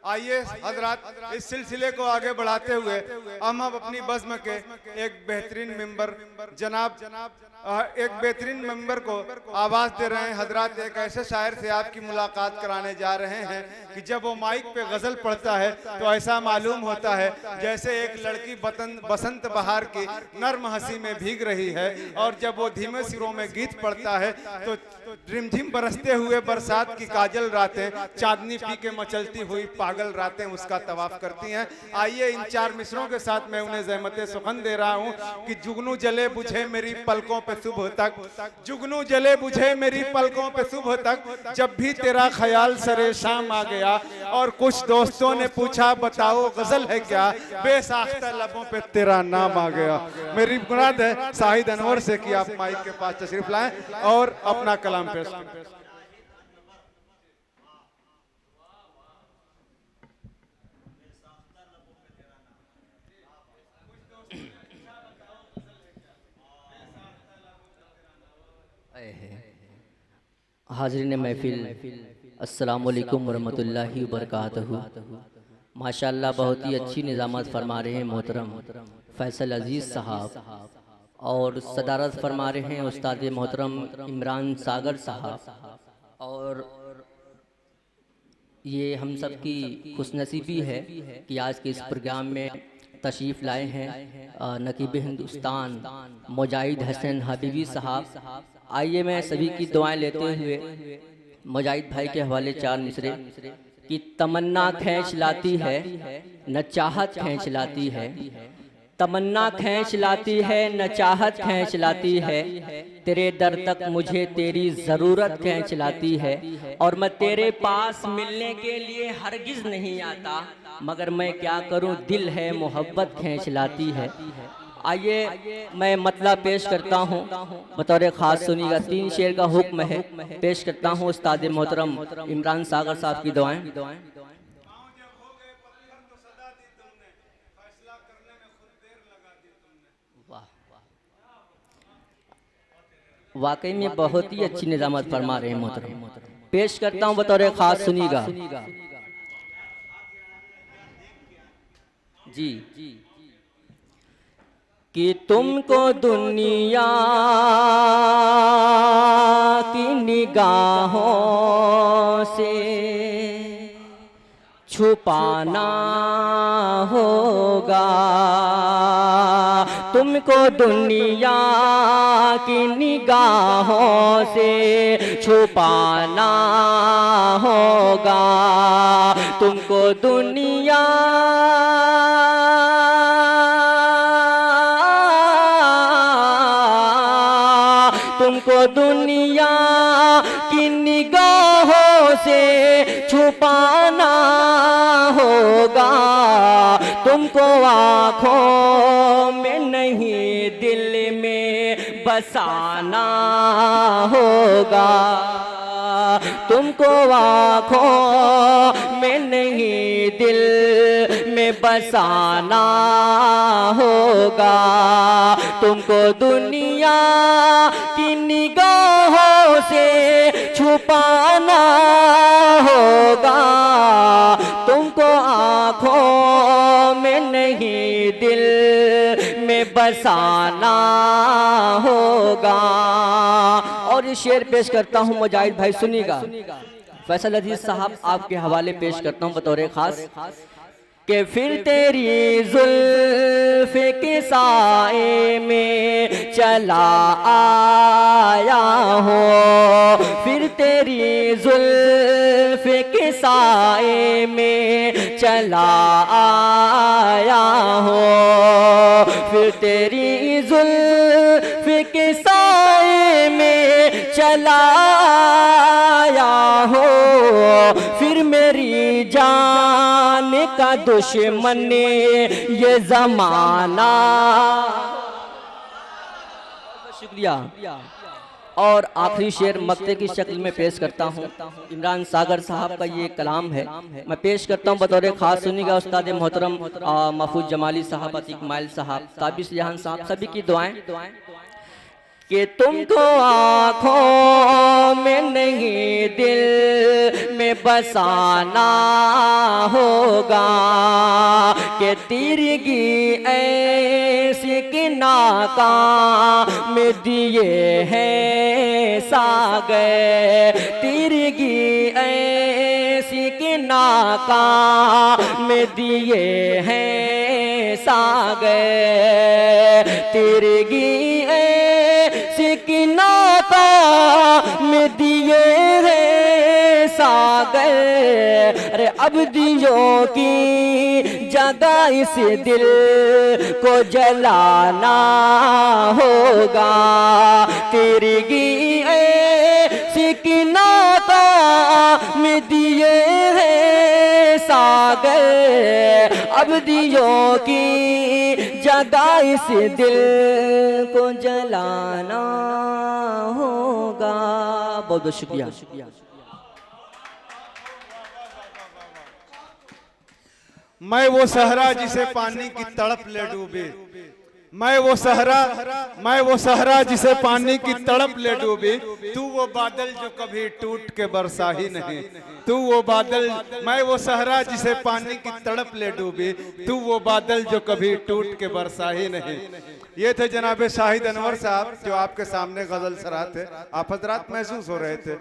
आइए हजरात, इस सिलसिले को आगे बढ़ाते हुए हम अपनी बज़्म के एक बेहतरीन मेंबर एक बेहतरीन मेंबर को आवाज़ दे रहे हैं। हजरात, एक ऐसे शायर से आपकी मुलाकात कराने जा रहे हैं कि जब वो माइक पे गज़ल पढ़ता है तो ऐसा मालूम होता है जैसे एक लड़की बसंत बहार की नर्म हंसी में भीग रही है, और जब वो धीमे सिरों में गीत पढ़ता है तो रिमझिम बरसते हुए बरसात की काजल रातें, चांदनी पी के मचलती हुई पागल रातें उसका तवाफ करती हैं। आइए इन चार मिसरों के साथ मैं उन्हें ज़हमत सुखन दे रहा हूँ कि जुगनू जले बुझे मेरी पलकों पे सुबह तक, जुगनू जले बुझे मेरी पलकों पे सुबह तक, जब भी तेरा ख्याल सरे शाम आ गया और कुछ दोस्तों ने पूछा बताओ गजल है क्या, बेसाख्ता लबों पे तेरा नाम आ गया। मेरी मुराद है शाहिद अनवर से कि आप माइक के पास तशरीफ लाएं और अपना कलाम पेश करें। हाज़रीन महफिल, अस्सलाम वालेकुम वरहमतुल्लाहि वबरकातुहू। माशाअल्लाह बहुत ही अच्छी निज़ामत फरमा रहे हैं मोहतरम फैसल अजीज़ साहब, और सदारत फरमा रहे हैं उस्ताद मोहतरम इमरान सागर साहब। और ये हम सब की खुशनसीबी है कि आज के इस प्रोग्राम में तशरीफ़ लाए हैं नकीब हिंदुस्तान मुजाहिद हसन हबीबी साहब। आइए मैं सभी की दुआएं लेते हुए मुजाहिद भाई के हवाले चार मिसरे कि तमन्ना खींच लाती है न चाहत खींच लाती है, तमन्ना खींच लाती है न चाहत खींच लाती है, तेरे दर तक मुझे तेरी ज़रूरत खींच लाती है, और मैं तेरे पास मिलने के लिए हरगिज़ नहीं आता, मगर मैं क्या करूं दिल है मोहब्बत खींच लाती है। आइए मैं मतलब पेश करता हूं, बतौर ख़ास सुनिएगा। 3 शेर का हुक्म है, पेश करता हूं उस्ताद मोहतरम इमरान सागर साहब की दुआएं। वाकई में बहुत ही अच्छी निज़ामत फरमा रहे हैं मोहतरम। पेश करता हूं बतौर ख़ास सुनिएगा जी कि तुमको दुनिया की निगाहों से छुपाना होगा, तुमको दुनिया की निगाहों से छुपाना होगा, तुमको दुनिया दुनिया की निगाहों से छुपाना होगा, तुमको आँखों में नहीं दिल में बसाना होगा, तुमको आँखों में नहीं दिल में बसाना होगा, तुमको दुनिया की निगाहों से छुपाना होगा, तुमको आँखों में नहीं दिल में बसाना होगा। और ये शेर पेश करता हूँ मुजाहिद भाई सुनिएगा। फैसल अजीज साहब आपके हवाले पेश करता हूँ बतौर ख़ास कि फिर तेरी जुल्फ के साए में चला आया हो, फिर तेरी जुल्फ के साए में चला आया हो, फिर तेरी जुल्फ के साए में चला आया हो, फिर मेरी जान का दुश्मन ये ज़माना। शुक्रिया। और आखिरी शेर मक्ते की शक्ल में पेश करता हूँ, इमरान सागर साहब का ये कलाम है, मैं पेश करता हूँ बतौर ख़ास सुनिएगा। उस्ताद मोहतरम महफूज जमाली साहब, अतीक माइल साहब, ताबिश जहान साहब, सभी की दुआएं। कि तुमको आँखों में नहीं दिल में बसाना होगा, कि तिरगी ऐसी कि नाकाम दिए हैं सागर, तिरगी ऐसी कि नाकाम दिए हैं सागर, तिरगी सिकनाता में दिए रे सागर। अरे अब्दियों की जगह इस दिल को जलाना होगा, तिरगी सिकनाता में दिए रे सागर। अब्दियों की जगह इस दिल को जलाना होगा। बहुत बहुत शुक्रिया। मैं वो सहरा जिसे पानी की तड़प ले डूबे, मैं वो सहरा जिसे पानी की तड़प ले डूबी, तू वो बादल जो कभी टूट के बरसा ही नहीं, तू वो बादल, मैं वो सहरा जिसे पानी की तड़प ले डूबी, तू वो बादल जो कभी टूट के बरसा ही नहीं। ये थे जनाब शाहिद अनवर साहब जो आपके सामने गजल सरा थे। आप हजरात महसूस हो रहे थे